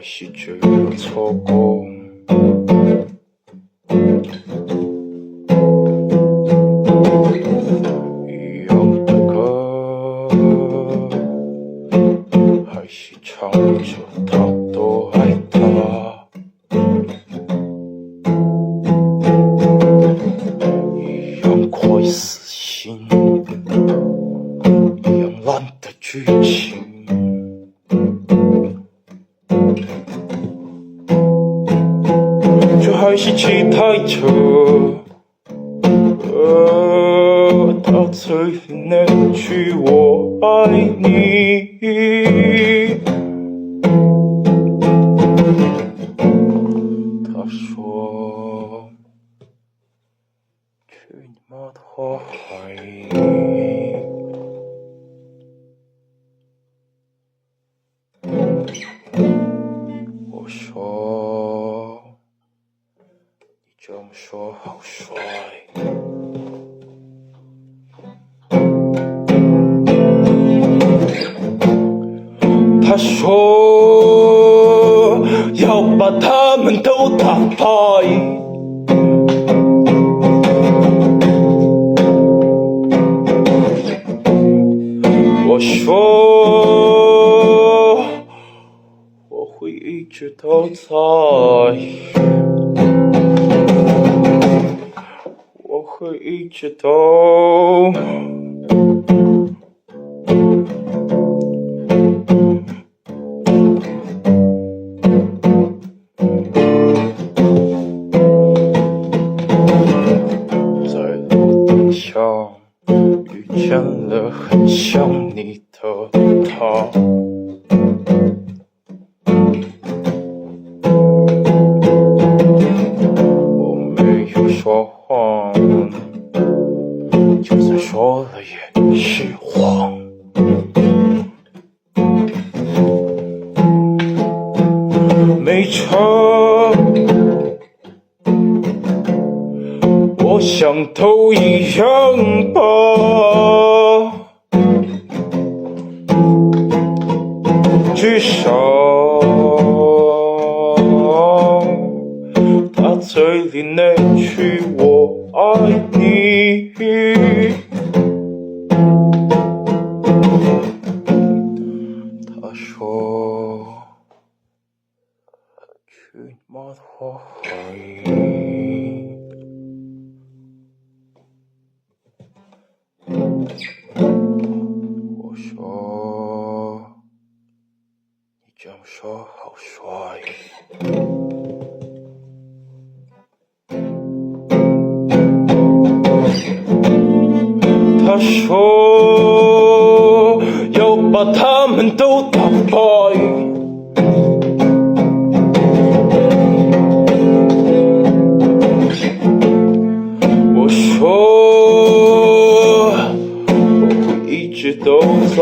还是觉得错过。一样的歌，还是唱着他都爱他。一样快死心，一样烂的剧情。这还是期待着，他嘴里那句我爱你。他说：“去你妈的花海！”我说：“你这么说好帅。”他说要把他们都打败。我说我会一直都在，我会一直都。在路灯下遇见了很像你的他，我没有说谎，就算说了也是谎。没车，我想都一样吧。至少他嘴里那句我爱你，他说去你妈的花海。我说你这么说好帅。他说要把他们都打败。我说我会一直都在，